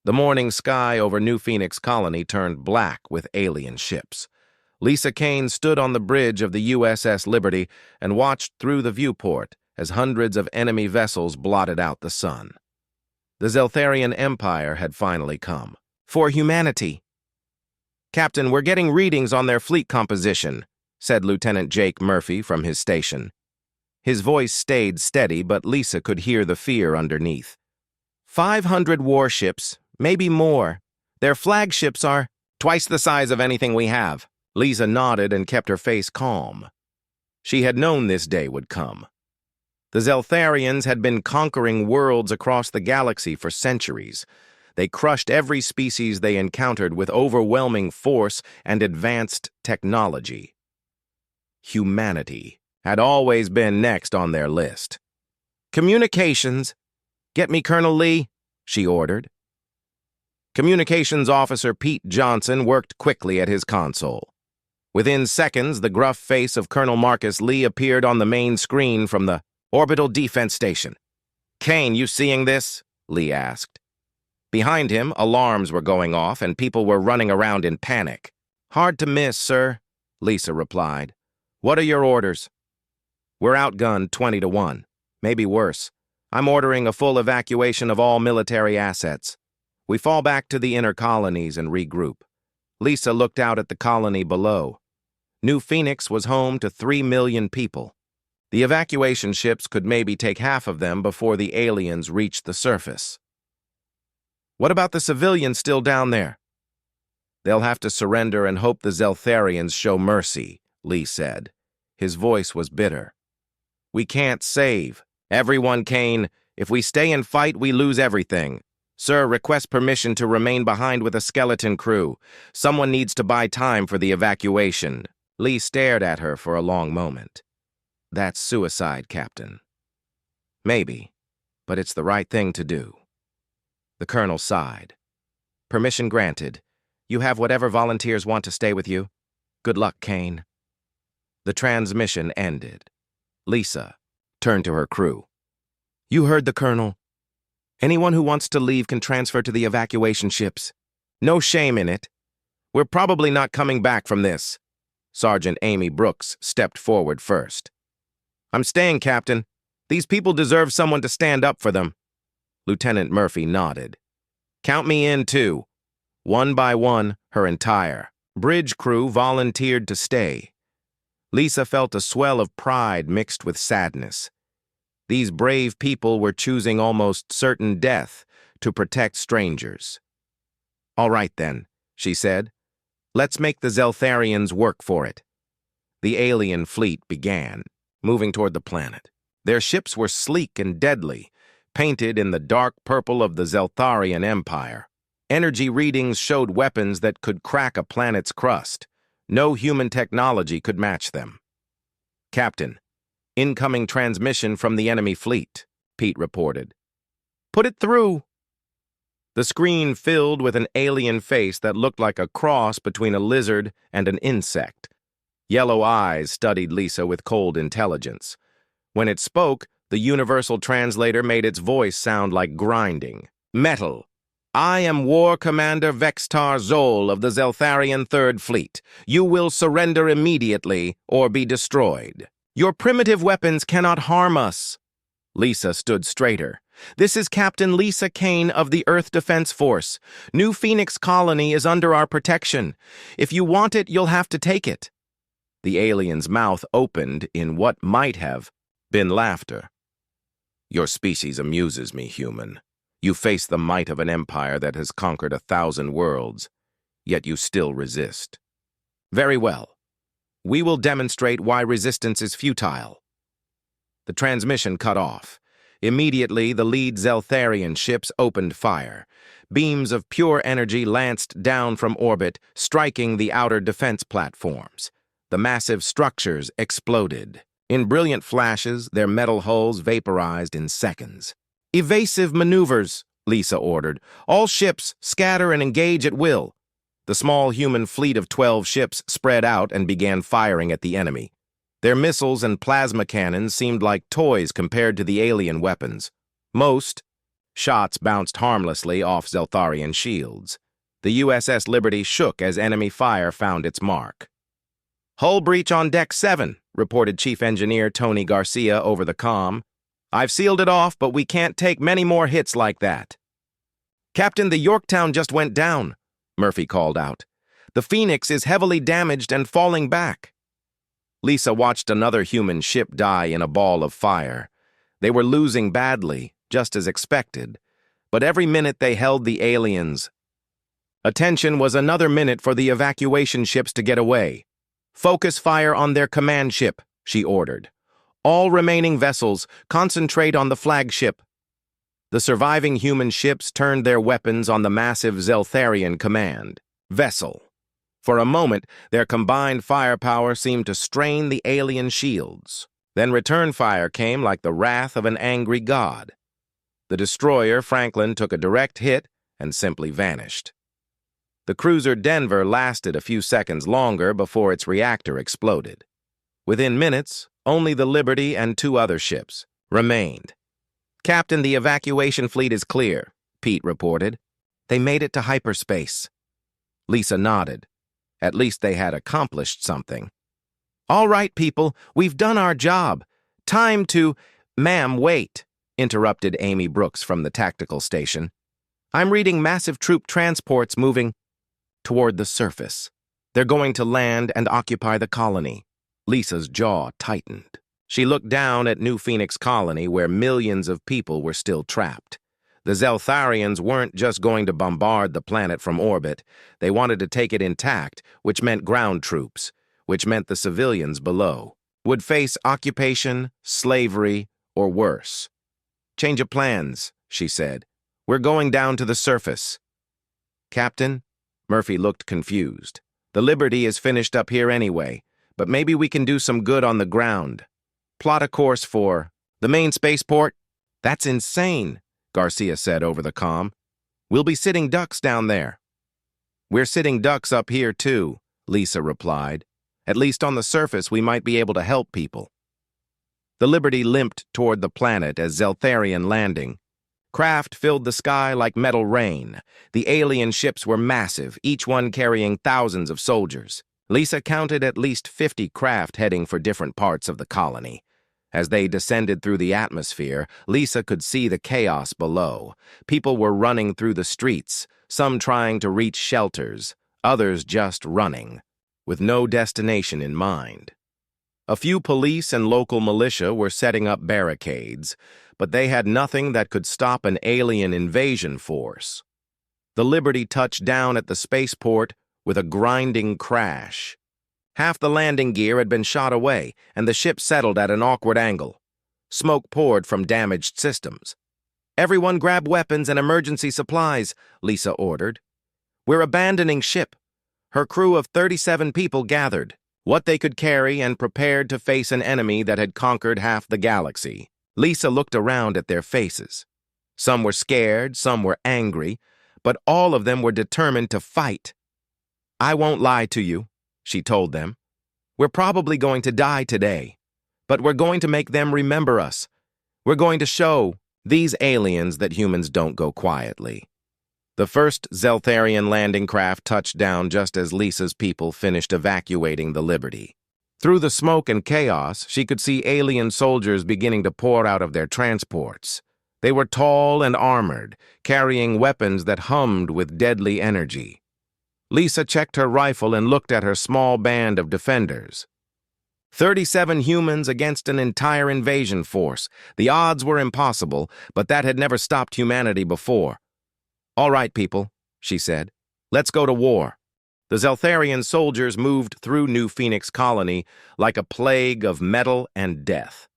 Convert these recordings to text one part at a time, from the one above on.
The morning sky over New Phoenix Colony turned black with alien ships. Lisa Kane stood on the bridge of the USS Liberty and watched through the viewport as hundreds of enemy vessels blotted out the sun. The Zeltharian Empire had finally come. For humanity. "Captain, we're getting readings on their fleet composition," said Lieutenant Jake Murphy from his station. His voice stayed steady, but Lisa could hear the fear underneath. 500 warships, maybe more. Their flagships are twice the size of anything we have. Lisa nodded and kept her face calm. She had known this day would come. The Zeltharians had been conquering worlds across the galaxy for centuries. They crushed every species they encountered with overwhelming force and advanced technology. Humanity had always been next on their list. "Communications. Get me Colonel Lee," she ordered. Communications Officer Pete Johnson worked quickly at his console. Within seconds, the gruff face of Colonel Marcus Lee appeared on the main screen from the Orbital Defense Station. "Kane, you seeing this?" Lee asked. Behind him, alarms were going off and people were running around in panic. "Hard to miss, sir," Lisa replied. "What are your orders?" "We're outgunned 20-1. Maybe worse. I'm ordering a full evacuation of all military assets. We fall back to the inner colonies and regroup." Lisa looked out at the colony below. New Phoenix was home to 3 million people. The evacuation ships could maybe take half of them before the aliens reached the surface. "What about the civilians still down there?" "They'll have to surrender and hope the Zeltharians show mercy," Lee said. His voice was bitter. "We can't save everyone, Kane. If we stay and fight, we lose everything. Sir, request permission to remain behind with a skeleton crew. Someone needs to buy time for the evacuation." Lee stared at her for a long moment. "That's suicide, Captain." "Maybe, but it's the right thing to do." The colonel sighed. "Permission granted. You have whatever volunteers want to stay with you. Good luck, Kane." The transmission ended. Lisa turned to her crew. "You heard the colonel. Anyone who wants to leave can transfer to the evacuation ships. No shame in it. We're probably not coming back from this." Sergeant Amy Brooks stepped forward first. "I'm staying, Captain. These people deserve someone to stand up for them." Lieutenant Murphy nodded. "Count me in, too." One by one, her entire bridge crew volunteered to stay. Lisa felt a swell of pride mixed with sadness. These brave people were choosing almost certain death to protect strangers. "All right, then," she said. "Let's make the Zeltharians work for it." The alien fleet began, moving toward the planet. Their ships were sleek and deadly, painted in the dark purple of the Zeltharian Empire. Energy readings showed weapons that could crack a planet's crust. No human technology could match them. "Captain, incoming transmission from the enemy fleet," Pete reported. "Put it through." The screen filled with an alien face that looked like a cross between a lizard and an insect. Yellow eyes studied Lisa with cold intelligence. When it spoke, the universal translator made its voice sound like grinding. "Metal. I am War Commander Vextar Zol of the Zeltharian Third Fleet. You will surrender immediately or be destroyed. Your primitive weapons cannot harm us." Lisa stood straighter. "This is Captain Lisa Kane of the Earth Defense Force. New Phoenix Colony is under our protection. If you want it, you'll have to take it." The alien's mouth opened in what might have been laughter. "Your species amuses me, human. You face the might of an empire that has conquered 1,000 worlds, yet you still resist. Very well. We will demonstrate why resistance is futile." The transmission cut off. Immediately, the lead Zeltharian ships opened fire. Beams of pure energy lanced down from orbit, striking the outer defense platforms. The massive structures exploded. In brilliant flashes, their metal hulls vaporized in seconds. "Evasive maneuvers," Lisa ordered. "All ships scatter and engage at will." The small human fleet of 12 ships spread out and began firing at the enemy. Their missiles and plasma cannons seemed like toys compared to the alien weapons. Most Shots bounced harmlessly off Zeltharian shields. The USS Liberty shook as enemy fire found its mark. "Hull breach on Deck 7, reported Chief Engineer Tony Garcia over the comm. "I've sealed it off, but we can't take many more hits like that." "Captain, the Yorktown just went down," Murphy called out. "The Phoenix is heavily damaged and falling back." Lisa watched another human ship die in a ball of fire. They were losing badly, just as expected, but every minute they held the aliens. Attention was another minute for the evacuation ships to get away. "Focus fire on their command ship," she ordered. "All remaining vessels, concentrate on the flagship." The surviving human ships turned their weapons on the massive Zeltharian command vessel. For a moment, their combined firepower seemed to strain the alien shields. Then return fire came like the wrath of an angry god. The destroyer, Franklin, took a direct hit and simply vanished. The cruiser Denver lasted a few seconds longer before its reactor exploded. Within minutes, only the Liberty and 2 other ships remained. "Captain, the evacuation fleet is clear," Pete reported. "They made it to hyperspace." Lisa nodded. At least they had accomplished something. "All right, people, we've done our job. Time to—" "Ma'am, wait," interrupted Amy Brooks from the tactical station. "I'm reading massive troop transports moving toward the surface. They're going to land and occupy the colony." Lisa's jaw tightened. She looked down at New Phoenix Colony, where millions of people were still trapped. The Zeltharians weren't just going to bombard the planet from orbit. They wanted to take it intact, which meant ground troops, which meant the civilians below would face occupation, slavery, or worse. "Change of plans," she said. "We're going down to the surface." "Captain?" Murphy looked confused. "The Liberty is finished up here anyway, but maybe we can do some good on the ground. Plot a course for the main spaceport." "That's insane," Garcia said over the comm. "We'll be sitting ducks down there." "We're sitting ducks up here too," Lisa replied. "At least on the surface we might be able to help people." The Liberty limped toward the planet as Zeltharian landing. Craft filled the sky like metal rain. The alien ships were massive, each one carrying thousands of soldiers. Lisa counted at least 50 craft heading for different parts of the colony. As they descended through the atmosphere, Lisa could see the chaos below. People were running through the streets, some trying to reach shelters, others just running, with no destination in mind. A few police and local militia were setting up barricades, but they had nothing that could stop an alien invasion force. The Liberty touched down at the spaceport with a grinding crash. Half the landing gear had been shot away, and the ship settled at an awkward angle. Smoke poured from damaged systems. "Everyone grab weapons and emergency supplies," Lisa ordered. "We're abandoning ship." Her crew of 37 people gathered, what they could carry, and prepared to face an enemy that had conquered half the galaxy. Lisa looked around at their faces. Some were scared, some were angry, but all of them were determined to fight. "I won't lie to you," she told them. "We're probably going to die today, but we're going to make them remember us. We're going to show these aliens that humans don't go quietly." The first Zeltharian landing craft touched down just as Lisa's people finished evacuating the Liberty. Through the smoke and chaos, she could see alien soldiers beginning to pour out of their transports. They were tall and armored, carrying weapons that hummed with deadly energy. Lisa checked her rifle and looked at her small band of defenders. 37 humans against an entire invasion force. The odds were impossible, but that had never stopped humanity before. "All right, people," she said. "Let's go to war." The Zeltharian soldiers moved through New Phoenix Colony like a plague of metal and death.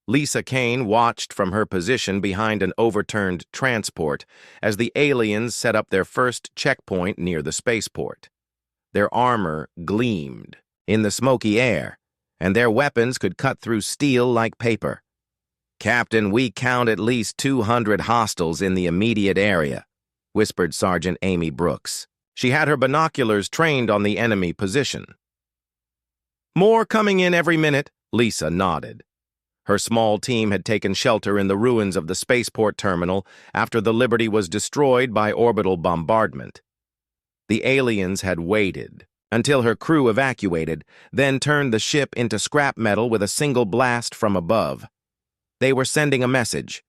Lisa Kane watched from her position behind an overturned transport as the aliens set up their first checkpoint near the spaceport. Their armor gleamed in the smoky air, and their weapons could cut through steel like paper. "Captain, we count at least 200 hostiles in the immediate area," whispered Sergeant Amy Brooks. She had her binoculars trained on the enemy position. "More coming in every minute," Lisa nodded. Her small team had taken shelter in the ruins of the spaceport terminal after the Liberty was destroyed by orbital bombardment. The aliens had waited until her crew evacuated, then turned the ship into scrap metal with a single blast from above. They were sending a message.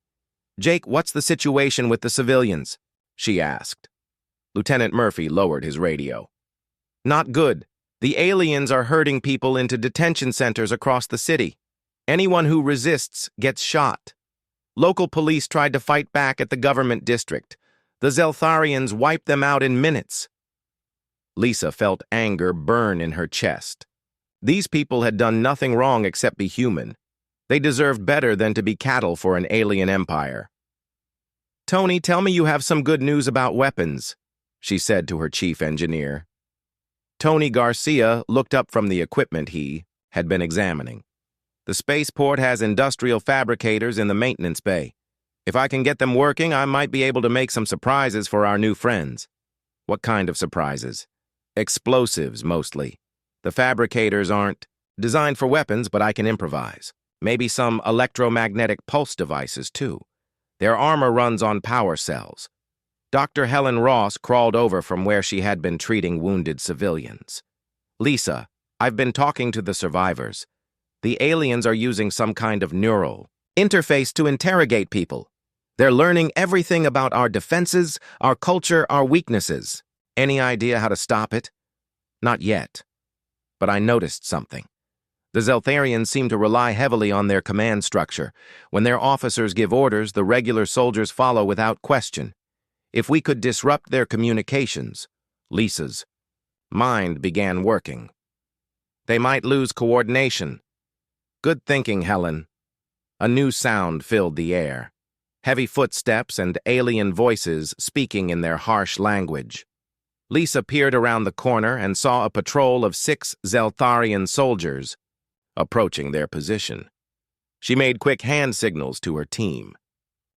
"Jake, what's the situation with the civilians?" she asked. Lieutenant Murphy lowered his radio. "Not good. The aliens are herding people into detention centers across the city. Anyone who resists gets shot. Local police tried to fight back at the government district. The Zeltharians wiped them out in minutes." Lisa felt anger burn in her chest. These people had done nothing wrong except be human. They deserved better than to be cattle for an alien empire. "Tony, tell me you have some good news about weapons," she said to her chief engineer. Tony Garcia looked up from the equipment he had been examining. "The spaceport has industrial fabricators in the maintenance bay. If I can get them working, I might be able to make some surprises for our new friends." "What kind of surprises?" "Explosives, mostly. The fabricators aren't designed for weapons, but I can improvise. Maybe some electromagnetic pulse devices, too. Their armor runs on power cells." Dr. Helen Ross crawled over from where she had been treating wounded civilians. "Lisa, I've been talking to the survivors. The aliens are using some kind of neural interface to interrogate people. They're learning everything about our defenses, our culture, our weaknesses. Any idea how to stop it?" "Not yet. But I noticed something. The Zeltharians seem to rely heavily on their command structure. When their officers give orders, the regular soldiers follow without question. If we could disrupt their communications," Lisa's mind began working. "They might lose coordination." "Good thinking, Helen." A new sound filled the air. Heavy footsteps and alien voices speaking in their harsh language. Lisa peered around the corner and saw a patrol of 6 Zeltharian soldiers approaching their position. She made quick hand signals to her team.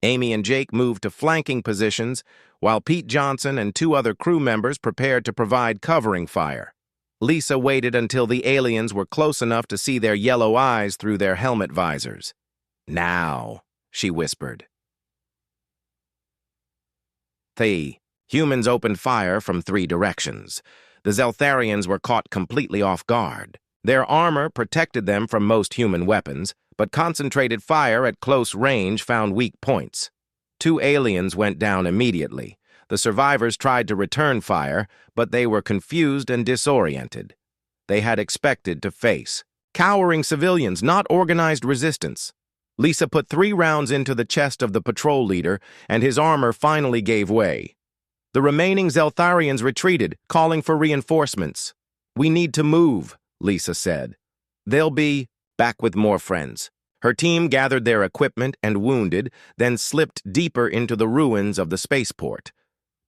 Amy and Jake moved to flanking positions, while Pete Johnson and 2 other crew members prepared to provide covering fire. Lisa waited until the aliens were close enough to see their yellow eyes through their helmet visors. "Now," she whispered. The humans opened fire from 3 directions. The Zeltharians were caught completely off guard. Their armor protected them from most human weapons, but concentrated fire at close range found weak points. 2 aliens went down immediately. The survivors tried to return fire, but they were confused and disoriented. They had expected to face cowering civilians, not organized resistance. Lisa put 3 rounds into the chest of the patrol leader, and his armor finally gave way. The remaining Zeltharians retreated, calling for reinforcements. "We need to move," Lisa said. "They'll be back with more friends." Her team gathered their equipment and wounded, then slipped deeper into the ruins of the spaceport.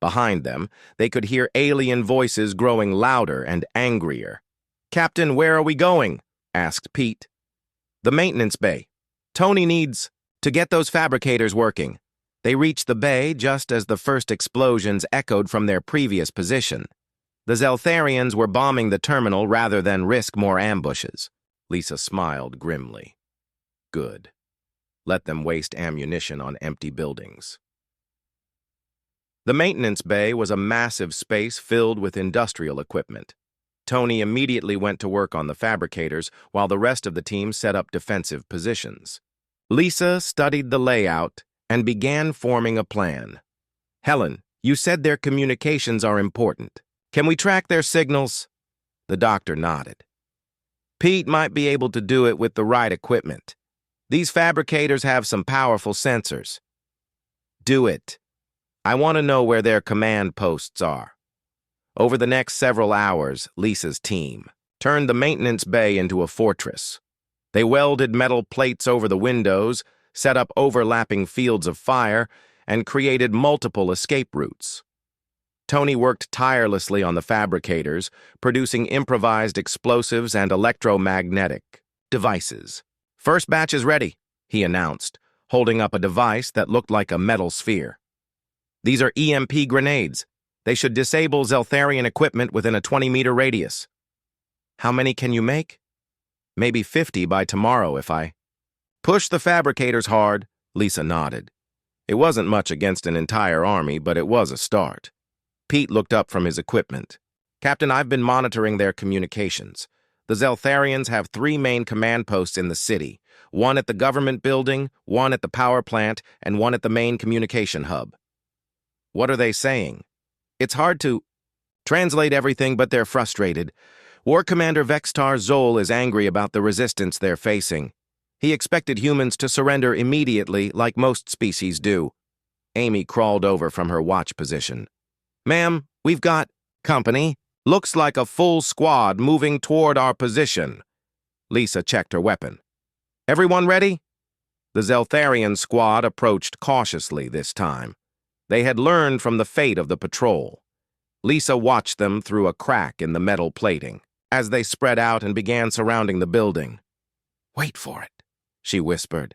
Behind them, they could hear alien voices growing louder and angrier. "Captain, where are we going?" asked Pete. "The maintenance bay. Tony needs to get those fabricators working." They reached the bay just as the first explosions echoed from their previous position. The Zeltharians were bombing the terminal rather than risk more ambushes. Lisa smiled grimly. Good. Let them waste ammunition on empty buildings. The maintenance bay was a massive space filled with industrial equipment. Tony immediately went to work on the fabricators while the rest of the team set up defensive positions. Lisa studied the layout and began forming a plan. "Helen, you said their communications are important. Can we track their signals?" The doctor nodded. "Pete might be able to do it with the right equipment. These fabricators have some powerful sensors." "Do it. I want to know where their command posts are." Over the next several hours, Lisa's team turned the maintenance bay into a fortress. They welded metal plates over the windows, set up overlapping fields of fire, and created multiple escape routes. Tony worked tirelessly on the fabricators, producing improvised explosives and electromagnetic devices. "First batch is ready," he announced, holding up a device that looked like a metal sphere. "These are EMP grenades. They should disable Zeltharian equipment within a 20-meter radius." "How many can you make?" "Maybe 50 by tomorrow if I..." Push the fabricators hard, Lisa nodded. It wasn't much against an entire army, but it was a start. Pete looked up from his equipment. Captain, I've been monitoring their communications. The Zeltharians have 3 main command posts in the city, one at the government building, one at the power plant, and one at the main communication hub. What are they saying? It's hard to translate everything, but they're frustrated. War Commander Vextar Zol is angry about the resistance they're facing. He expected humans to surrender immediately, like most species do. Amy crawled over from her watch position. Ma'am, we've got company. Looks like a full squad moving toward our position. Lisa checked her weapon. Everyone ready? The Zeltharian squad approached cautiously this time. They had learned from the fate of the patrol. Lisa watched them through a crack in the metal plating as they spread out and began surrounding the building. Wait for it, she whispered.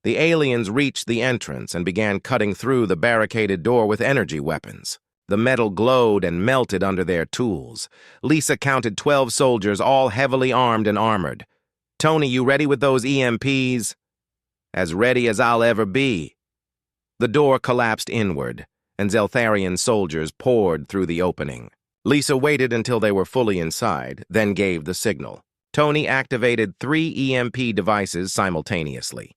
The aliens reached the entrance and began cutting through the barricaded door with energy weapons. The metal glowed and melted under their tools. Lisa counted 12 soldiers, all heavily armed and armored. Tony, you ready with those EMPs? As ready as I'll ever be. The door collapsed inward, and Zeltharian soldiers poured through the opening. Lisa waited until they were fully inside, then gave the signal. Tony activated 3 EMP devices simultaneously.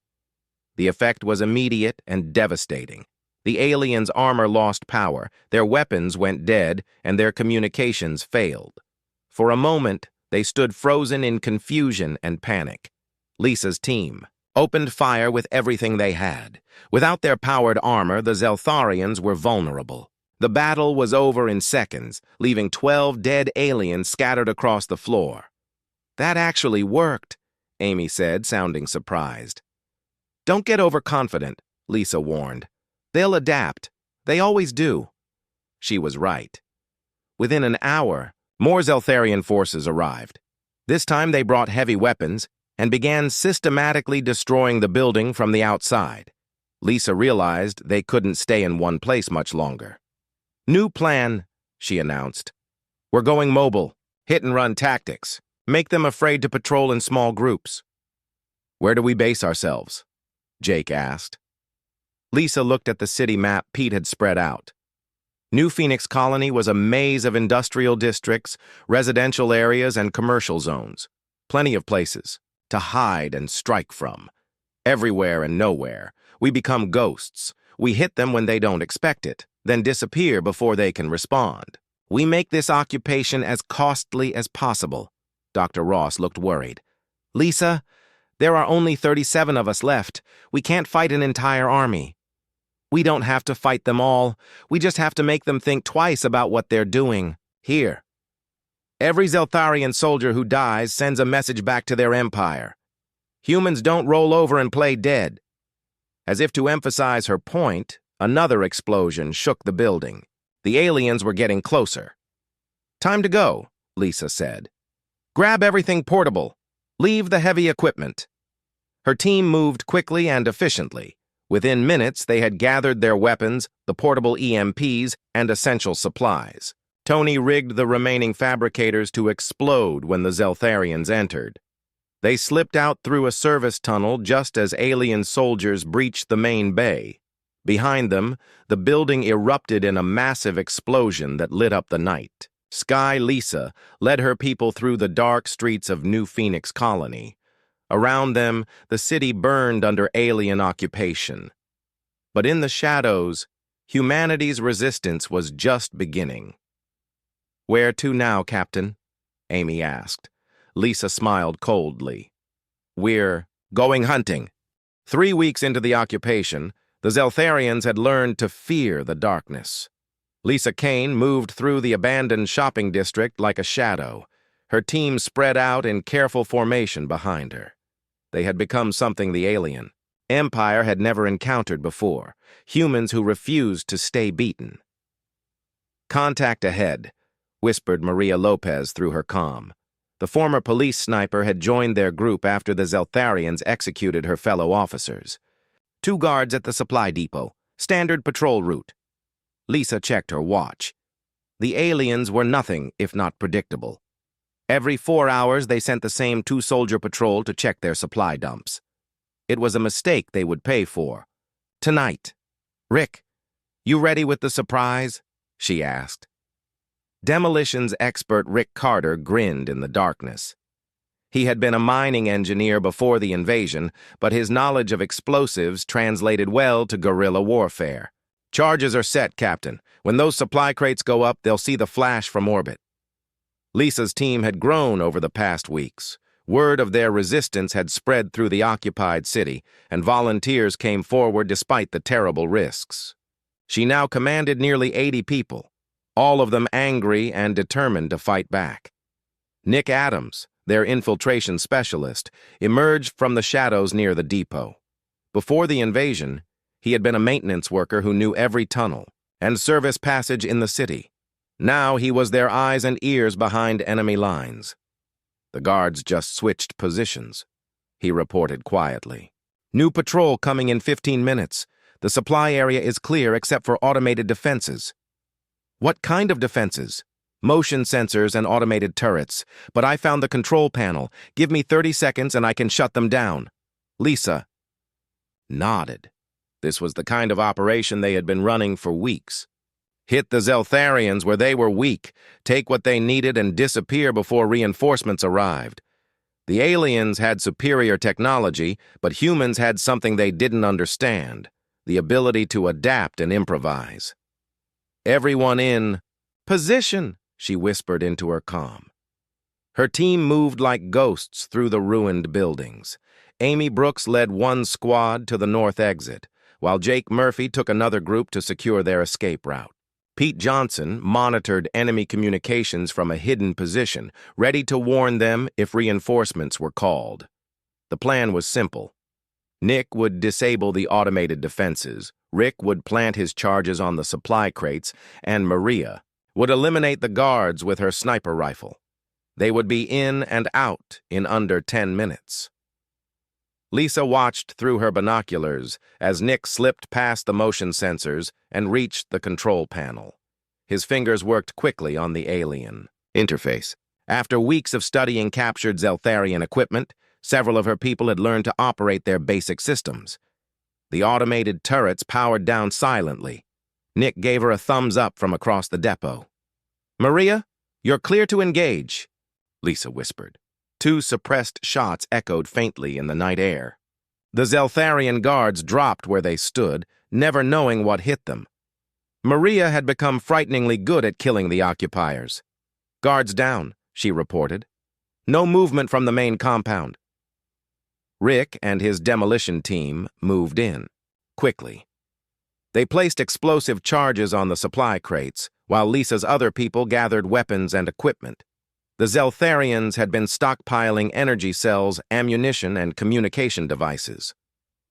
The effect was immediate and devastating. The aliens' armor lost power, their weapons went dead, and their communications failed. For a moment, they stood frozen in confusion and panic. Lisa's team opened fire with everything they had. Without their powered armor, the Zeltharians were vulnerable. The battle was over in seconds, leaving 12 dead aliens scattered across the floor. That actually worked, Amy said, sounding surprised. Don't get overconfident, Lisa warned. They'll adapt. They always do. She was right. Within an hour, more Zeltharian forces arrived. This time they brought heavy weapons and began systematically destroying the building from the outside. Lisa realized they couldn't stay in one place much longer. New plan, she announced. We're going mobile, hit-and-run tactics. Make them afraid to patrol in small groups. Where do we base ourselves? Jake asked. Lisa looked at the city map Pete had spread out. New Phoenix Colony was a maze of industrial districts, residential areas, and commercial zones. Plenty of places to hide and strike from. Everywhere and nowhere, we become ghosts. We hit them when they don't expect it, then disappear before they can respond. We make this occupation as costly as possible. Dr. Ross looked worried. Lisa, there are only 37 of us left. We can't fight an entire army. We don't have to fight them all. We just have to make them think twice about what they're doing. Here. Every Zeltharian soldier who dies sends a message back to their empire. Humans don't roll over and play dead. As if to emphasize her point, another explosion shook the building. The aliens were getting closer. Time to go, Lisa said. Grab everything portable. Leave the heavy equipment. Her team moved quickly and efficiently. Within minutes, they had gathered their weapons, the portable EMPs, and essential supplies. Tony rigged the remaining fabricators to explode when the Zeltharians entered. They slipped out through a service tunnel just as alien soldiers breached the main bay. Behind them, the building erupted in a massive explosion that lit up the night. Sky Lisa led her people through the dark streets of New Phoenix Colony. Around them, the city burned under alien occupation. But in the shadows, humanity's resistance was just beginning. Where to now, Captain? Amy asked. Lisa smiled coldly. We're going hunting. 3 weeks into the occupation, the Zeltharians had learned to fear the darkness. Lisa Kane moved through the abandoned shopping district like a shadow. Her team spread out in careful formation behind her. They had become something the alien empire had never encountered before, humans who refused to stay beaten. Contact ahead, whispered Maria Lopez through her comm. The former police sniper had joined their group after the Zeltharians executed her fellow officers. 2 guards at the supply depot, standard patrol route. Lisa checked her watch. The aliens were nothing if not predictable. Every 4 hours, they sent the same 2-soldier patrol to check their supply dumps. It was a mistake they would pay for. Tonight. Rick, you ready with the surprise? She asked. Demolitions expert Rick Carter grinned in the darkness. He had been a mining engineer before the invasion, but his knowledge of explosives translated well to guerrilla warfare. Charges are set, Captain. When those supply crates go up, they'll see the flash from orbit. Lisa's team had grown over the past weeks. Word of their resistance had spread through the occupied city, and volunteers came forward despite the terrible risks. She now commanded nearly 80 people, all of them angry and determined to fight back. Nick Adams, their infiltration specialist, emerged from the shadows near the depot. Before the invasion, he had been a maintenance worker who knew every tunnel and service passage in the city. Now he was their eyes and ears behind enemy lines. The guards just switched positions, he reported quietly. New patrol coming in 15 minutes. The supply area is clear except for automated defenses. What kind of defenses? Motion sensors and automated turrets. But I found the control panel. Give me 30 seconds and I can shut them down. Lisa nodded. This was the kind of operation they had been running for weeks. Hit the Zeltharians where they were weak, take what they needed and disappear before reinforcements arrived. The aliens had superior technology, but humans had something they didn't understand, the ability to adapt and improvise. Everyone in position, she whispered into her comm. Her team moved like ghosts through the ruined buildings. Amy Brooks led one squad to the north exit, while Jake Murphy took another group to secure their escape route. Pete Johnson monitored enemy communications from a hidden position, ready to warn them if reinforcements were called. The plan was simple. Nick would disable the automated defenses, Rick would plant his charges on the supply crates, and Maria would eliminate the guards with her sniper rifle. They would be in and out in under 10 minutes. Lisa watched through her binoculars as Nick slipped past the motion sensors and reached the control panel. His fingers worked quickly on the alien interface. After weeks of studying captured Zeltharian equipment, several of her people had learned to operate their basic systems. The automated turrets powered down silently. Nick gave her a thumbs up from across the depot. "Maria, you're clear to engage," Lisa whispered. Two suppressed shots echoed faintly in the night air. The Zeltharian guards dropped where they stood, never knowing what hit them. Maria had become frighteningly good at killing the occupiers. "Guards down," she reported. "No movement from the main compound." Rick and his demolition team moved in, quickly. They placed explosive charges on the supply crates, while Lisa's other people gathered weapons and equipment. The Zeltharians had been stockpiling energy cells, ammunition, and communication devices.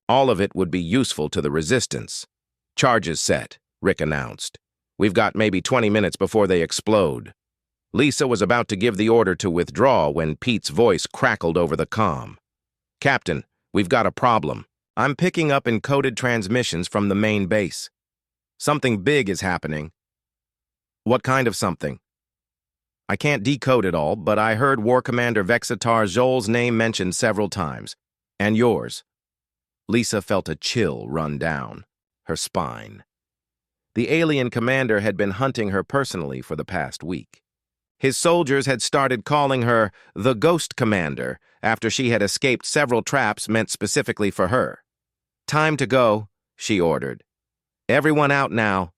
All of it would be useful to the resistance. "Charges set," Rick announced. "We've got maybe 20 minutes before they explode." Lisa was about to give the order to withdraw when Pete's voice crackled over the comm. "Captain, we've got a problem. I'm picking up encoded transmissions from the main base. Something big is happening." "What kind of something?" "I can't decode it all, but I heard War Commander Vexitar Zhol's name mentioned several times. And yours." Lisa felt a chill run down her spine. The alien commander had been hunting her personally for the past week. His soldiers had started calling her the Ghost Commander after she had escaped several traps meant specifically for her. "Time to go," she ordered. "Everyone out now."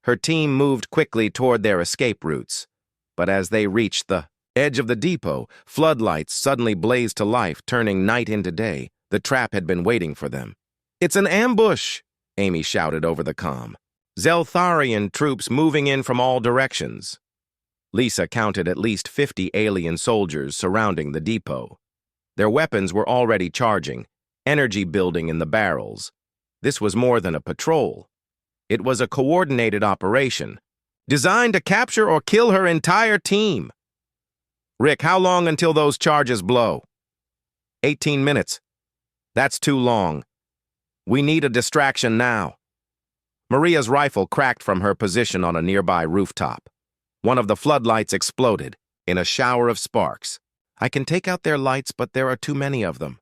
Her team moved quickly toward their escape routes, but as they reached the edge of the depot, floodlights suddenly blazed to life, turning night into day. The trap had been waiting for them. "It's an ambush!" Amy shouted over the comm. "Zeltharian troops moving in from all directions." Lisa counted at least 50 alien soldiers surrounding the depot. Their weapons were already charging, energy building in the barrels. This was more than a patrol. It was a coordinated operation, designed to capture or kill her entire team. "Rick, how long until those charges blow?" 18 minutes. "That's too long. We need a distraction now." Maria's rifle cracked from her position on a nearby rooftop. One of the floodlights exploded in a shower of sparks. "I can take out their lights, but there are too many of them."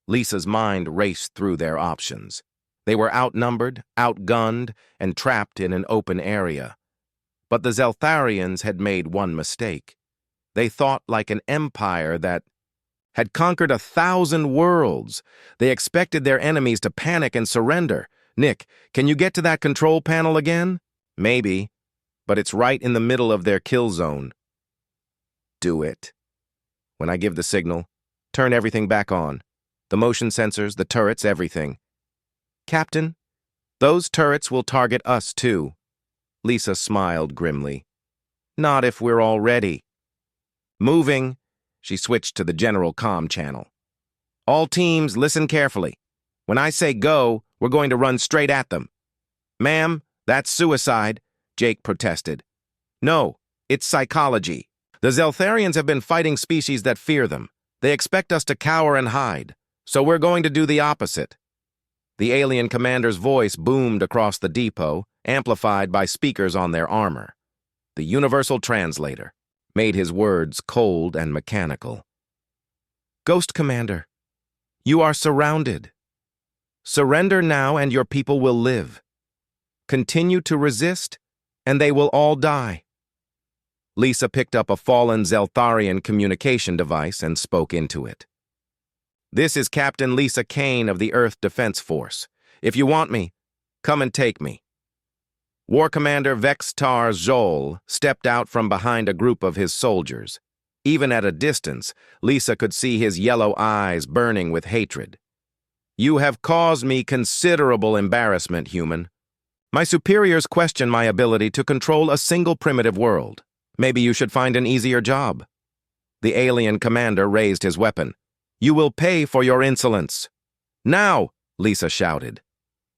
Lisa's mind raced through their options. They were outnumbered, outgunned, and trapped in an open area. But the Zeltharians had made one mistake. They thought like an empire that had conquered 1,000 worlds. They expected their enemies to panic and surrender. Nick, can you get to that control panel again? Maybe, but it's right in the middle of their kill zone. Do it. When I give the signal, turn everything back on. The motion sensors, the turrets, everything. Captain, those turrets will target us too. Lisa smiled grimly. Not if we're all ready. Moving. She switched to the general comm channel. All teams, listen carefully. When I say go, we're going to run straight at them. Ma'am, that's suicide, Jake protested. No, it's psychology. The Zeltharians have been fighting species that fear them. They expect us to cower and hide, so we're going to do the opposite. The alien commander's voice boomed across the depot, amplified by speakers on their armor. The universal translator made his words cold and mechanical. Ghost Commander, you are surrounded. Surrender now and your people will live. Continue to resist, and they will all die. Lisa picked up a fallen Zeltharian communication device and spoke into it. This is Captain Lisa Kane of the Earth Defense Force. If you want me, come and take me. War Commander Vextar Zol stepped out from behind a group of his soldiers. Even at a distance, Lisa could see his yellow eyes burning with hatred. You have caused me considerable embarrassment, human. My superiors question my ability to control a single primitive world. Maybe you should find an easier job. The alien commander raised his weapon. You will pay for your insolence. Now, Lisa shouted.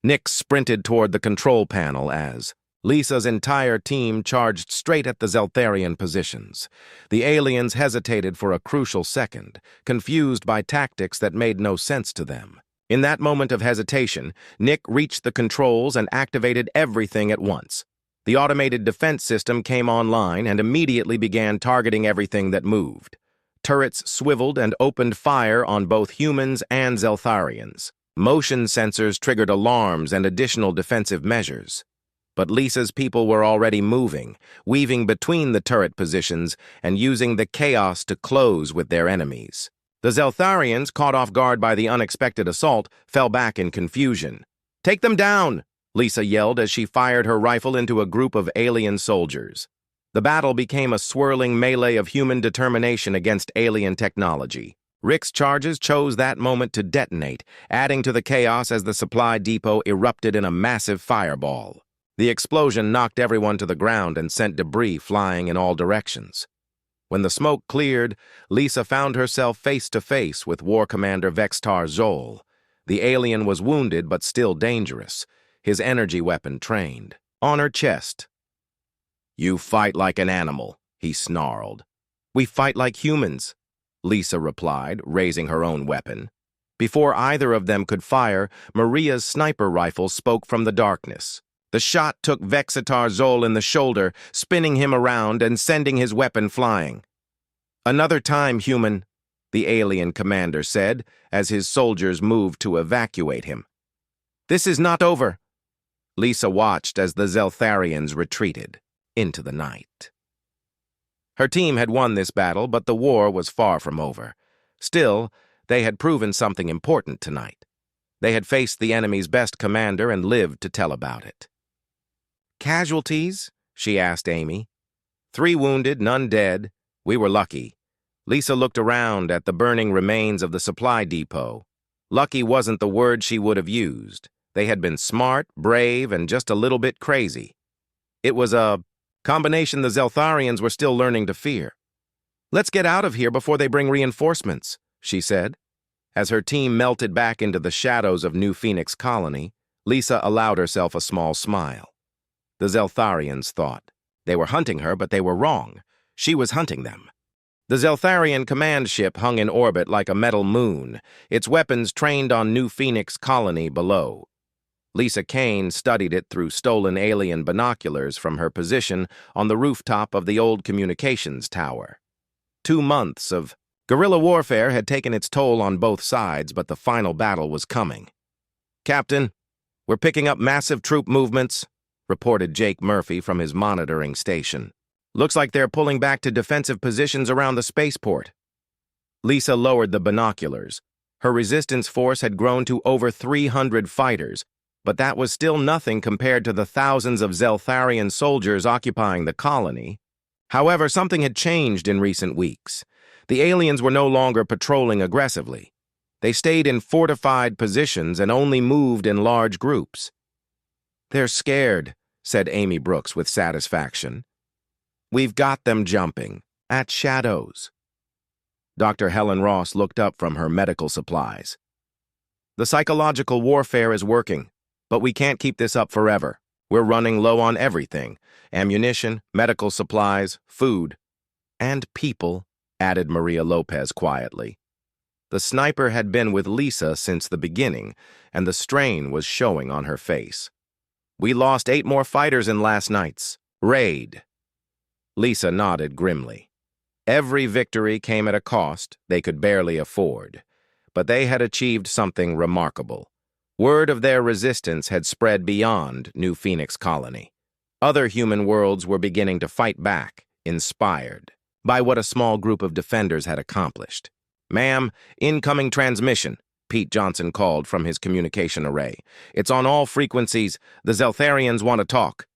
Nick sprinted toward the control panel as Lisa's entire team charged straight at the Zeltharian positions. The aliens hesitated for a crucial second, confused by tactics that made no sense to them. In that moment of hesitation, Nick reached the controls and activated everything at once. The automated defense system came online and immediately began targeting everything that moved. Turrets swiveled and opened fire on both humans and Zeltharians. Motion sensors triggered alarms and additional defensive measures. But Lisa's people were already moving, weaving between the turret positions and using the chaos to close with their enemies. The Zeltharians, caught off guard by the unexpected assault, fell back in confusion. Take them down! Lisa yelled as she fired her rifle into a group of alien soldiers. The battle became a swirling melee of human determination against alien technology. Rick's charges chose that moment to detonate, adding to the chaos as the supply depot erupted in a massive fireball. The explosion knocked everyone to the ground and sent debris flying in all directions. When the smoke cleared, Lisa found herself face to face with War Commander Vextar Zol. The alien was wounded but still dangerous, his energy weapon trained. On her chest. You fight like an animal, he snarled. We fight like humans, Lisa replied, raising her own weapon. Before either of them could fire, Maria's sniper rifle spoke from the darkness. The shot took Vextar Zol in the shoulder, spinning him around and sending his weapon flying. Another time, human, the alien commander said, as his soldiers moved to evacuate him. This is not over. Lisa watched as the Zeltharians retreated into the night. Her team had won this battle, but the war was far from over. Still, they had proven something important tonight. They had faced the enemy's best commander and lived to tell about it. Casualties? She asked Amy. 3 wounded, none dead. We were lucky. Lisa looked around at the burning remains of the supply depot. Lucky wasn't the word she would have used. They had been smart, brave, and just a little bit crazy. It was a combination the Zeltharians were still learning to fear. Let's get out of here before they bring reinforcements, she said. As her team melted back into the shadows of New Phoenix Colony, Lisa allowed herself a small smile. The Zeltharians thought. They were hunting her, but they were wrong. She was hunting them. The Zeltharian command ship hung in orbit like a metal moon, its weapons trained on New Phoenix Colony below. Lisa Kane studied it through stolen alien binoculars from her position on the rooftop of the old communications tower. 2 months of Guerrilla warfare had taken its toll on both sides, but the final battle was coming. "Captain, we're picking up massive troop movements," reported Jake Murphy from his monitoring station. "Looks like they're pulling back to defensive positions around the spaceport." Lisa lowered the binoculars. Her resistance force had grown to over 300 fighters, but that was still nothing compared to the thousands of Zeltharian soldiers occupying the colony. However, something had changed in recent weeks. The aliens were no longer patrolling aggressively. They stayed in fortified positions and only moved in large groups. "They're scared," said Amy Brooks with satisfaction. "We've got them jumping at shadows." Dr. Helen Ross looked up from her medical supplies. "The psychological warfare is working, but we can't keep this up forever. We're running low on everything: ammunition, medical supplies, food, and people," added Maria Lopez quietly. The sniper had been with Lisa since the beginning, and the strain was showing on her face. "We lost 8 more fighters in last night's raid." Lisa nodded grimly. Every victory came at a cost they could barely afford, but they had achieved something remarkable. Word of their resistance had spread beyond New Phoenix Colony. Other human worlds were beginning to fight back, inspired by what a small group of defenders had accomplished. "Ma'am, incoming transmission," Pete Johnson called from his communication array. "It's on all frequencies. The Zeltharians want to talk."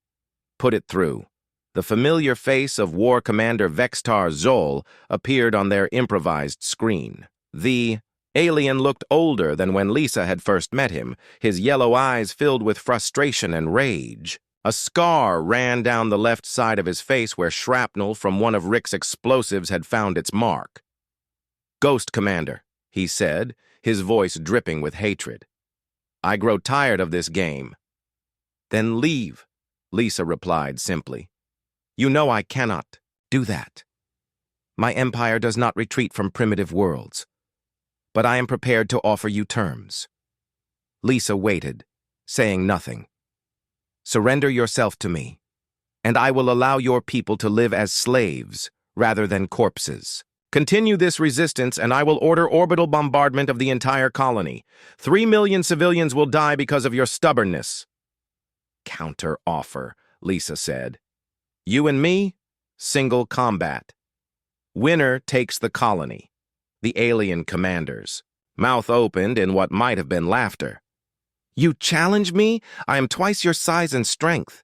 "Put it through." The familiar face of War Commander Vextar Zol appeared on their improvised screen. The alien looked older than when Lisa had first met him, his yellow eyes filled with frustration and rage. A scar ran down the left side of his face where shrapnel from one of Rick's explosives had found its mark. "Ghost Commander," he said, his voice dripping with hatred. "I grow tired of this game." "Then leave," Lisa replied simply. "You know I cannot do that. My empire does not retreat from primitive worlds, but I am prepared to offer you terms." Lisa waited, saying nothing. "Surrender yourself to me, and I will allow your people to live as slaves rather than corpses. Continue this resistance, and I will order orbital bombardment of the entire colony. 3 million civilians will die because of your stubbornness." "Counter offer," Lisa said. "You and me, single combat. Winner takes the colony." The alien commanders, mouth opened in what might have been laughter. "You challenge me? I am twice your size and strength."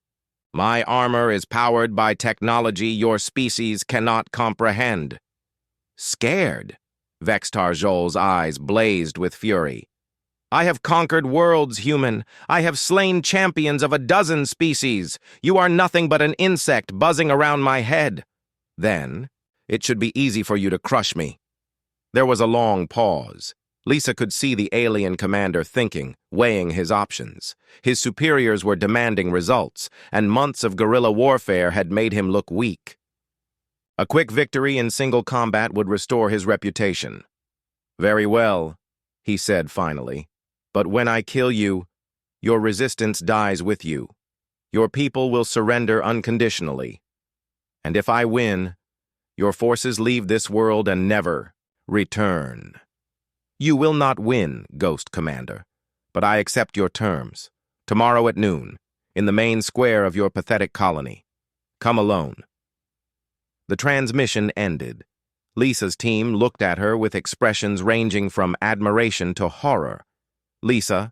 "My armor is powered by technology your species cannot comprehend." "Scared?" Vextar Zol's eyes blazed with fury. "I have conquered worlds, human. I have slain champions of a dozen species. You are nothing but an insect buzzing around my head. Then, it should be easy for you to crush me." There was a long pause. Lisa could see the alien commander thinking, weighing his options. His superiors were demanding results, and months of guerrilla warfare had made him look weak. A quick victory in single combat would restore his reputation. "Very well," he said finally. "But when I kill you, your resistance dies with you. Your people will surrender unconditionally. And if I win, your forces leave this world and never return." "You will not win, Ghost Commander, but I accept your terms. Tomorrow at noon, in the main square of your pathetic colony. Come alone." The transmission ended. Lisa's team looked at her with expressions ranging from admiration to horror. "Lisa,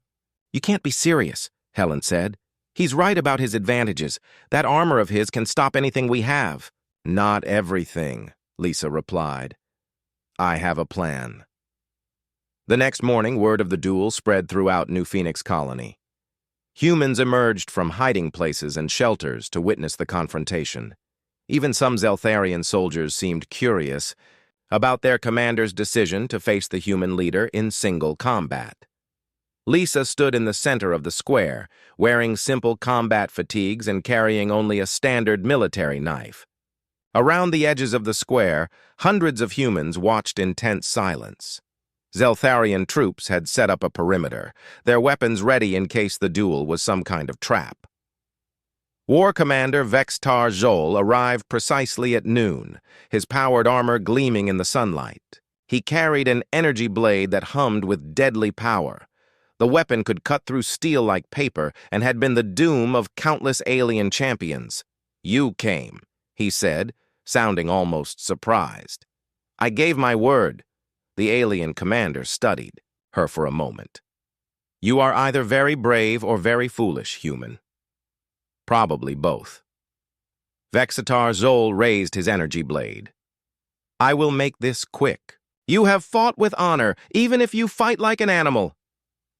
you can't be serious," Helen said. "He's right about his advantages. That armor of his can stop anything we have." "Not everything," Lisa replied. "I have a plan." The next morning, word of the duel spread throughout New Phoenix Colony. Humans emerged from hiding places and shelters to witness the confrontation. Even some Zeltharian soldiers seemed curious about their commander's decision to face the human leader in single combat. Lisa stood in the center of the square, wearing simple combat fatigues and carrying only a standard military knife. Around the edges of the square, hundreds of humans watched in tense silence. Zeltharian troops had set up a perimeter, their weapons ready in case the duel was some kind of trap. War Commander Vextar Zol arrived precisely at noon, his powered armor gleaming in the sunlight. He carried an energy blade that hummed with deadly power. The weapon could cut through steel like paper and had been the doom of countless alien champions. "You came," he said, sounding almost surprised. "I gave my word." The alien commander studied her for a moment. "You are either very brave or very foolish, human." "Probably both." Vexatar Zol raised his energy blade. "I will make this quick. You have fought with honor, even if you fight like an animal."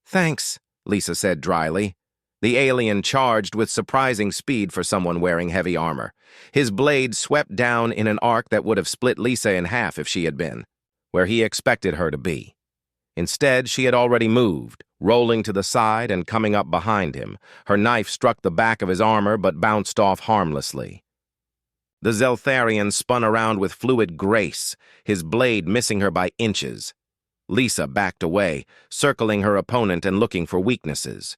"Thanks," Lisa said dryly. The alien charged with surprising speed for someone wearing heavy armor. His blade swept down in an arc that would have split Lisa in half if she had been where he expected her to be. Instead, she had already moved, rolling to the side and coming up behind him. Her knife struck the back of his armor but bounced off harmlessly. The Zeltharian spun around with fluid grace, his blade missing her by inches. Lisa backed away, circling her opponent and looking for weaknesses.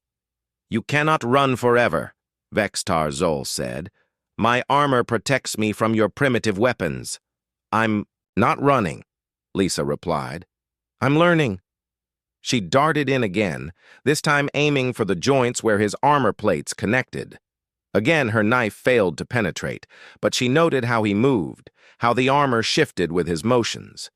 "You cannot run forever," Vextar Zol said. "My armor protects me from your primitive weapons." "I'm not running," Lisa replied. "I'm learning." She darted in again, this time aiming for the joints where his armor plates connected. Again, her knife failed to penetrate, but she noted how he moved, how the armor shifted with his motions.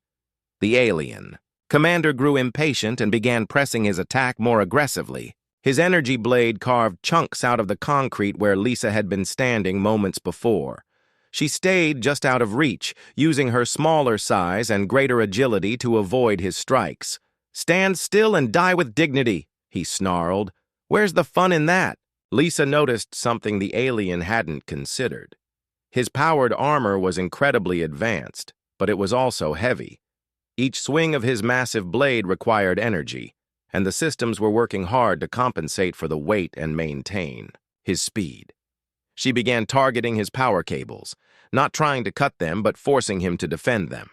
The alien commander grew impatient and began pressing his attack more aggressively. His energy blade carved chunks out of the concrete where Lisa had been standing moments before. She stayed just out of reach, using her smaller size and greater agility to avoid his strikes. "Stand still and die with dignity," he snarled. "Where's the fun in that?" Lisa noticed something the alien hadn't considered. His powered armor was incredibly advanced, but it was also heavy. Each swing of his massive blade required energy, and the systems were working hard to compensate for the weight and maintain his speed. She began targeting his power cables, not trying to cut them but forcing him to defend them.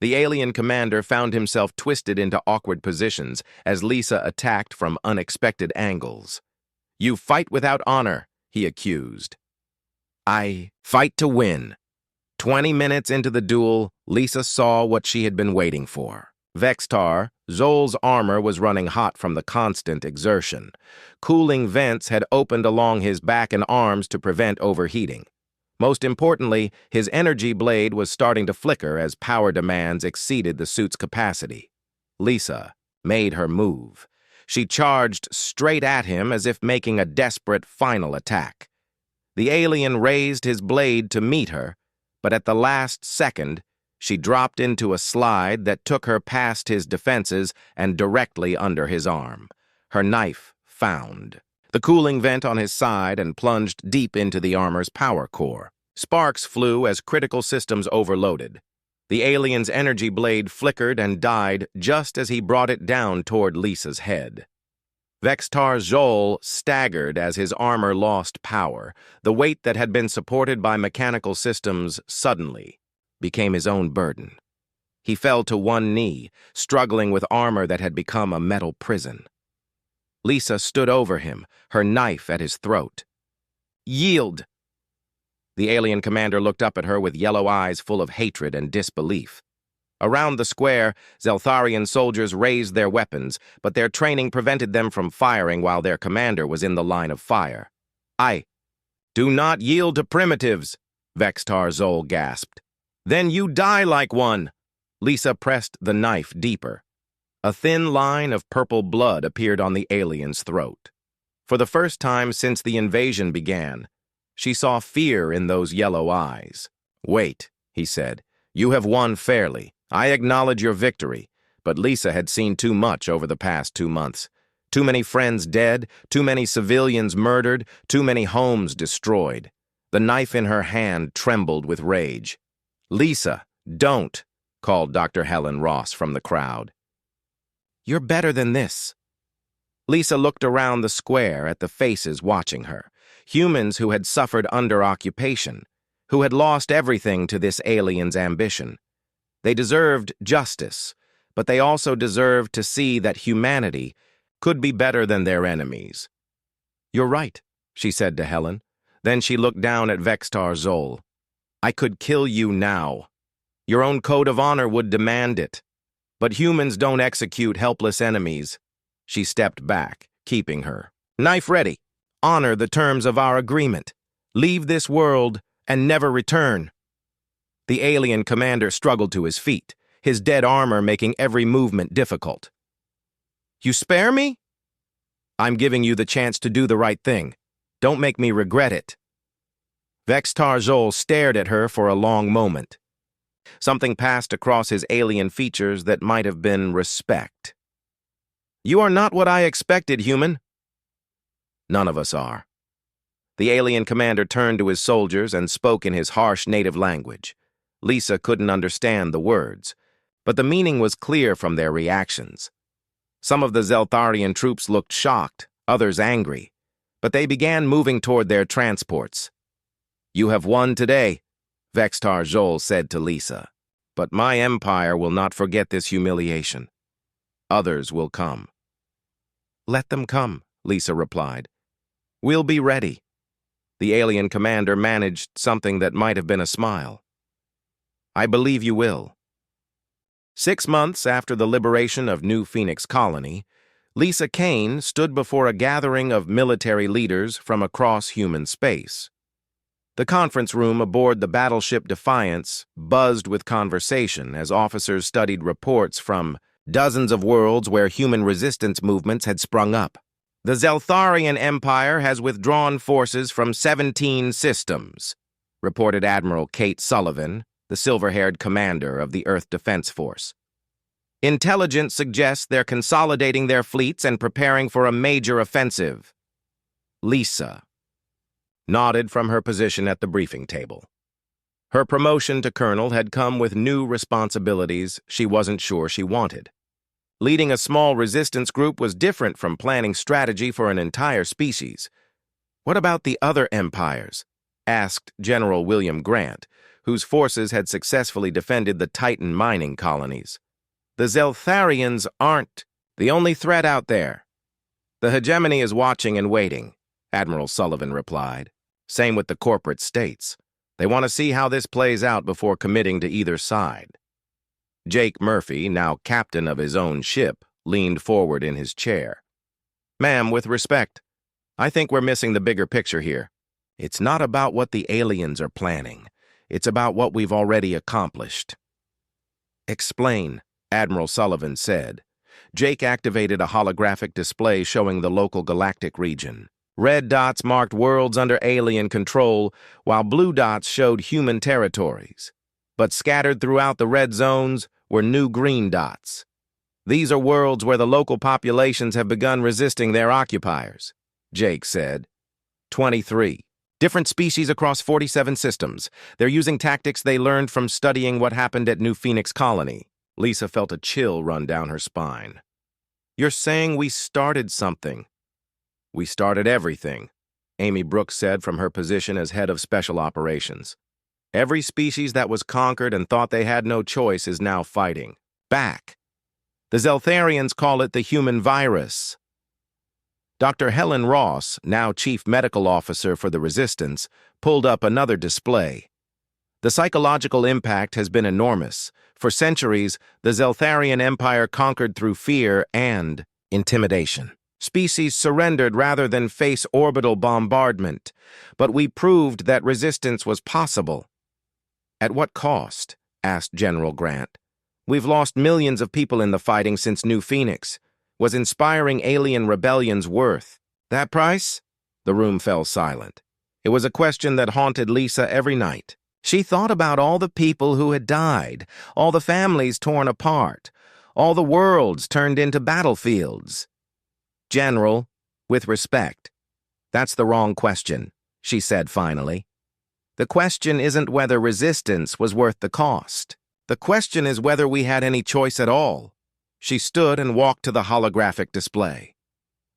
The alien commander found himself twisted into awkward positions as Lisa attacked from unexpected angles. "You fight without honor," he accused. "I fight to win." 20 minutes into the duel, Lisa saw what she had been waiting for. Vextar Zol's armor was running hot from the constant exertion. Cooling vents had opened along his back and arms to prevent overheating. Most importantly, his energy blade was starting to flicker as power demands exceeded the suit's capacity. Lisa made her move. She charged straight at him as if making a desperate final attack. The alien raised his blade to meet her, but at the last second, she dropped into a slide that took her past his defenses and directly under his arm. Her knife found the cooling vent on his side and plunged deep into the armor's power core. Sparks flew as critical systems overloaded. The alien's energy blade flickered and died just as he brought it down toward Lisa's head. Vextar Zol staggered as his armor lost power. The weight that had been supported by mechanical systems suddenly became his own burden. He fell to one knee, struggling with armor that had become a metal prison. Lisa stood over him, her knife at his throat. "Yield!" The alien commander looked up at her with yellow eyes full of hatred and disbelief. Around the square, Zeltharian soldiers raised their weapons, but their training prevented them from firing while their commander was in the line of fire. "I do not yield to primitives," Vextar Zol gasped. "Then you die like one." Lisa pressed the knife deeper. A thin line of purple blood appeared on the alien's throat. For the first time since the invasion began, she saw fear in those yellow eyes. "Wait," he said. "You have won fairly. I acknowledge your victory." But Lisa had seen too much over the past 2 months. Too many friends dead, too many civilians murdered, too many homes destroyed. The knife in her hand trembled with rage. "Lisa, don't," called Dr. Helen Ross from the crowd. "You're better than this." Lisa looked around the square at the faces watching her, humans who had suffered under occupation, who had lost everything to this alien's ambition. They deserved justice, but they also deserved to see that humanity could be better than their enemies. "You're right," she said to Helen. Then she looked down at Vextar Zol. "I could kill you now. Your own code of honor would demand it." But humans don't execute helpless enemies. She stepped back, keeping her knife ready. Honor the terms of our agreement. Leave this world and never return. The alien commander struggled to his feet, his dead armor making every movement difficult. You spare me? I'm giving you the chance to do the right thing. Don't make me regret it. Vex-Tar Zol stared at her for a long moment. Something passed across his alien features that might have been respect. You are not what I expected, human. None of us are. The alien commander turned to his soldiers and spoke in his harsh native language. Lisa couldn't understand the words, but the meaning was clear from their reactions. Some of the Zeltharian troops looked shocked, others angry, but they began moving toward their transports. You have won today, Vex-Tar Zol said to Lisa, but my empire will not forget this humiliation. Others will come. Let them come, Lisa replied. We'll be ready. The alien commander managed something that might have been a smile. I believe you will. 6 months after the liberation of New Phoenix Colony, Lisa Kane stood before a gathering of military leaders from across human space. The conference room aboard the battleship Defiance buzzed with conversation as officers studied reports from dozens of worlds where human resistance movements had sprung up. The Zeltharian Empire has withdrawn forces from 17 systems, reported Admiral Kate Sullivan, the silver-haired commander of the Earth Defense Force. Intelligence suggests they're consolidating their fleets and preparing for a major offensive. Lisa nodded from her position at the briefing table. Her promotion to colonel had come with new responsibilities she wasn't sure she wanted. Leading a small resistance group was different from planning strategy for an entire species. What about the other empires? Asked General William Grant, whose forces had successfully defended the Titan mining colonies. The Zeltharians aren't the only threat out there. The hegemony is watching and waiting, Admiral Sullivan replied. Same with the corporate states. They want to see how this plays out before committing to either side. Jake Murphy, now captain of his own ship, leaned forward in his chair. Ma'am, with respect, I think we're missing the bigger picture here. It's not about what the aliens are planning. It's about what we've already accomplished. Explain, Admiral Sullivan said. Jake activated a holographic display showing the local galactic region. Red dots marked worlds under alien control, while blue dots showed human territories. But scattered throughout the red zones were new green dots. These are worlds where the local populations have begun resisting their occupiers, Jake said. 23. Different species across 47 systems. They're using tactics they learned from studying what happened at New Phoenix Colony. Lisa felt a chill run down her spine. You're saying we started something? We started everything, Amy Brooks said from her position as head of special operations. Every species that was conquered and thought they had no choice is now fighting. Back. The Zeltharians call it the human virus. Dr. Helen Ross, now Chief Medical Officer for the Resistance, pulled up another display. The psychological impact has been enormous. For centuries, the Zeltharian Empire conquered through fear and intimidation. Species surrendered rather than face orbital bombardment, but we proved that resistance was possible. At what cost? Asked General Grant. We've lost millions of people in the fighting since New Phoenix. Was inspiring alien rebellions worth that price? The room fell silent. It was a question that haunted Lisa every night. She thought about all the people who had died, all the families torn apart, all the worlds turned into battlefields. General, with respect, that's the wrong question, she said finally. The question isn't whether resistance was worth the cost. The question is whether we had any choice at all. She stood and walked to the holographic display.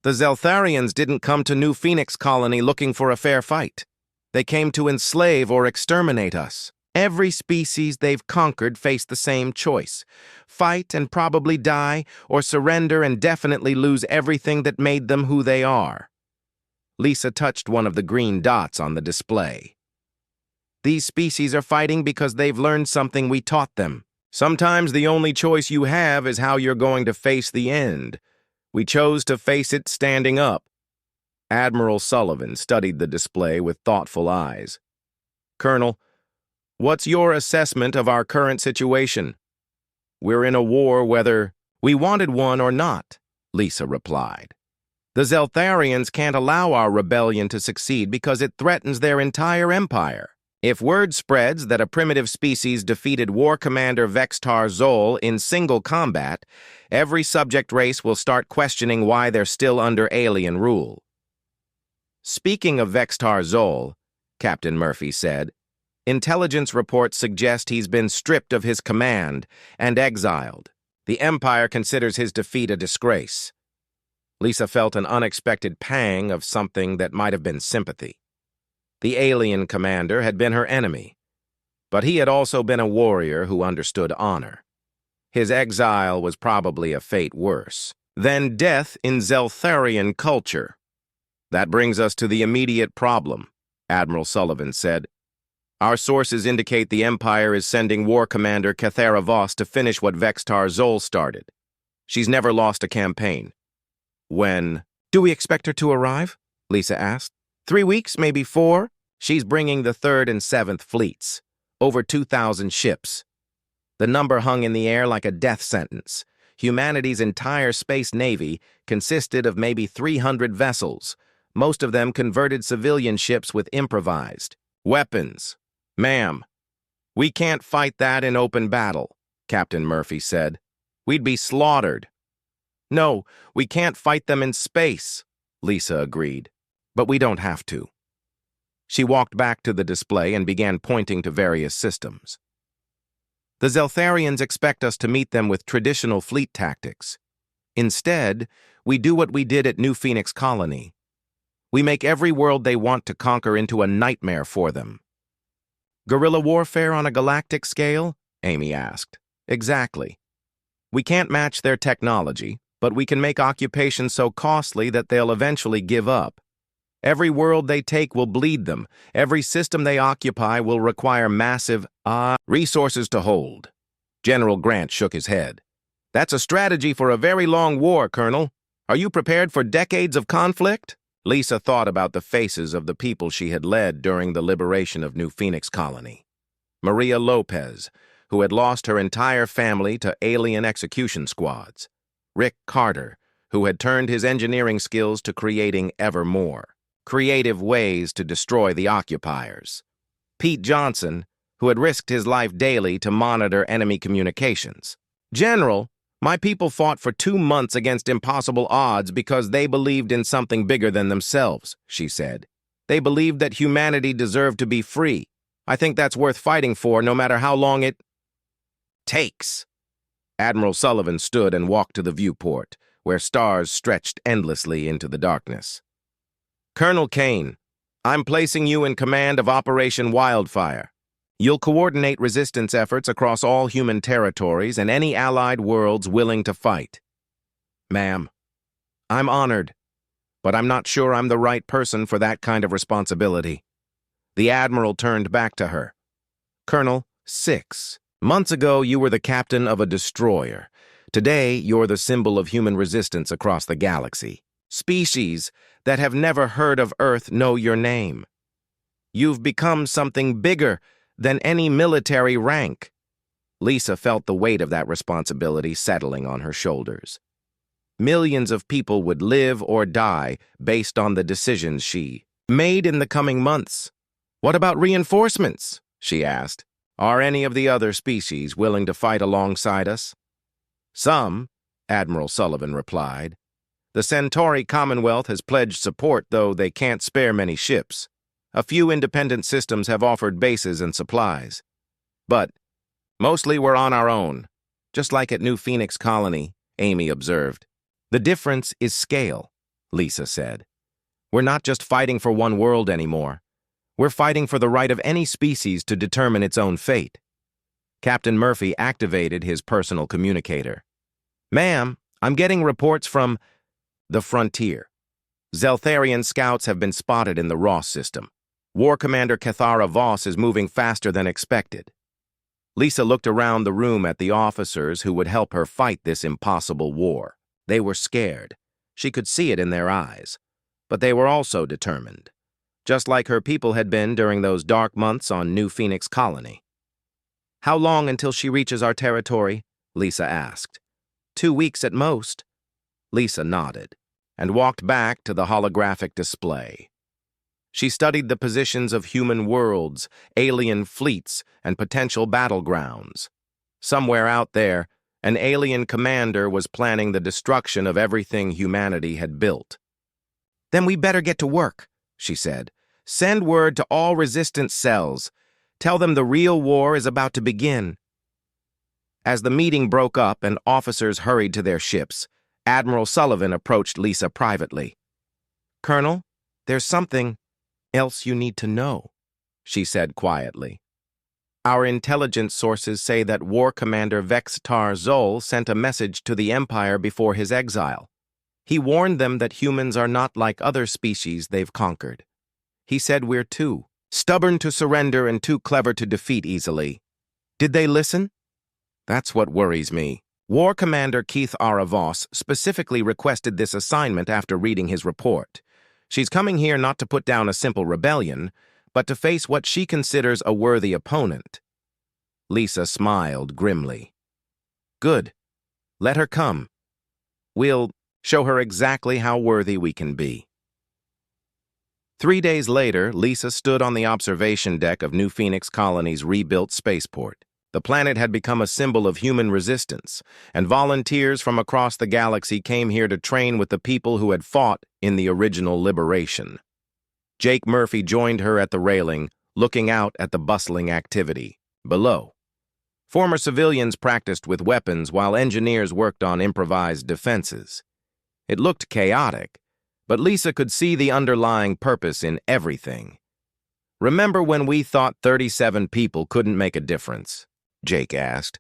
The Zeltharians didn't come to New Phoenix Colony looking for a fair fight. They came to enslave or exterminate us. Every species they've conquered faced the same choice. Fight and probably die, or surrender and definitely lose everything that made them who they are. Lisa touched one of the green dots on the display. These species are fighting because they've learned something we taught them. Sometimes the only choice you have is how you're going to face the end. We chose to face it standing up. Admiral Sullivan studied the display with thoughtful eyes. Colonel, what's your assessment of our current situation? We're in a war whether we wanted one or not, Lisa replied. The Zeltharians can't allow our rebellion to succeed because it threatens their entire empire. If word spreads that a primitive species defeated War Commander Vextar Zol in single combat, every subject race will start questioning why they're still under alien rule. Speaking of Vextar Zol, Captain Murphy said, intelligence reports suggest he's been stripped of his command and exiled. The Empire considers his defeat a disgrace. Lisa felt an unexpected pang of something that might have been sympathy. The alien commander had been her enemy, but he had also been a warrior who understood honor. His exile was probably a fate worse than death in Zeltharian culture. That brings us to the immediate problem, Admiral Sullivan said. Our sources indicate the Empire is sending War Commander Cathara Voss to finish what Vextar Zol started. She's never lost a campaign. When do we expect her to arrive? Lisa asked. 3 weeks, maybe 4? She's bringing the 3rd and 7th fleets. Over 2,000 ships. The number hung in the air like a death sentence. Humanity's entire space navy consisted of maybe 300 vessels, most of them converted civilian ships with improvised weapons. Ma'am, we can't fight that in open battle, Captain Murphy said. We'd be slaughtered. No, we can't fight them in space, Lisa agreed. But we don't have to. She walked back to the display and began pointing to various systems. The Zeltharians expect us to meet them with traditional fleet tactics. Instead, we do what we did at New Phoenix Colony. We make every world they want to conquer into a nightmare for them. Guerrilla warfare on a galactic scale? Amy asked. Exactly. We can't match their technology, but we can make occupations so costly that they'll eventually give up. Every world they take will bleed them. Every system they occupy will require massive, resources to hold. General Grant shook his head. That's a strategy for a very long war, Colonel. Are you prepared for decades of conflict? Lisa thought about the faces of the people she had led during the liberation of New Phoenix Colony. Maria Lopez, who had lost her entire family to alien execution squads. Rick Carter, who had turned his engineering skills to creating ever more creative ways to destroy the occupiers. Pete Johnson, who had risked his life daily to monitor enemy communications. General, my people fought for 2 months against impossible odds because they believed in something bigger than themselves, she said. They believed that humanity deserved to be free. I think that's worth fighting for, no matter how long it takes. Admiral Sullivan stood and walked to the viewport, where stars stretched endlessly into the darkness. Colonel Kane, I'm placing you in command of Operation Wildfire. You'll coordinate resistance efforts across all human territories and any allied worlds willing to fight. Ma'am, I'm honored, but I'm not sure I'm the right person for that kind of responsibility. The Admiral turned back to her. Colonel, 6 months ago you were the captain of a destroyer. Today you're the symbol of human resistance across the galaxy. Species that have never heard of Earth know your name. You've become something bigger than any military rank. Lisa felt the weight of that responsibility settling on her shoulders. Millions of people would live or die based on the decisions she made in the coming months. What about reinforcements? She asked. Are any of the other species willing to fight alongside us? Some, Admiral Sullivan replied. The Centauri Commonwealth has pledged support, though they can't spare many ships. A few independent systems have offered bases and supplies. But mostly we're on our own, just like at New Phoenix Colony, Amy observed. The difference is scale, Lisa said. We're not just fighting for one world anymore. We're fighting for the right of any species to determine its own fate. Captain Murphy activated his personal communicator. Ma'am, I'm getting reports from the frontier. Zeltharian scouts have been spotted in the Ross system. War Commander Cathara Voss is moving faster than expected. Lisa looked around the room at the officers who would help her fight this impossible war. They were scared. She could see it in their eyes. But they were also determined, just like her people had been during those dark months on New Phoenix Colony. "How long until she reaches our territory?" Lisa asked. 2 weeks at most. Lisa nodded and walked back to the holographic display. She studied the positions of human worlds, alien fleets, and potential battlegrounds. Somewhere out there, an alien commander was planning the destruction of everything humanity had built. "Then we better get to work," she said. "Send word to all resistance cells. Tell them the real war is about to begin." As the meeting broke up and officers hurried to their ships, Admiral Sullivan approached Lisa privately. "Colonel, there's something else you need to know," she said quietly. "Our intelligence sources say that War Commander Vex-Tar Zol sent a message to the Empire before his exile. He warned them that humans are not like other species they've conquered. He said we're too stubborn to surrender and too clever to defeat easily. Did they listen? That's what worries me." War Commander Keith Aravos specifically requested this assignment after reading his report. She's coming here not to put down a simple rebellion, but to face what she considers a worthy opponent. Lisa smiled grimly. "Good. Let her come. We'll show her exactly how worthy we can be." 3 days later, Lisa stood on the observation deck of New Phoenix Colony's rebuilt spaceport. The planet had become a symbol of human resistance, and volunteers from across the galaxy came here to train with the people who had fought in the original liberation. Jake Murphy joined her at the railing, looking out at the bustling activity below. Former civilians practiced with weapons while engineers worked on improvised defenses. It looked chaotic, but Lisa could see the underlying purpose in everything. "Remember when we thought 37 people couldn't make a difference?" Jake asked.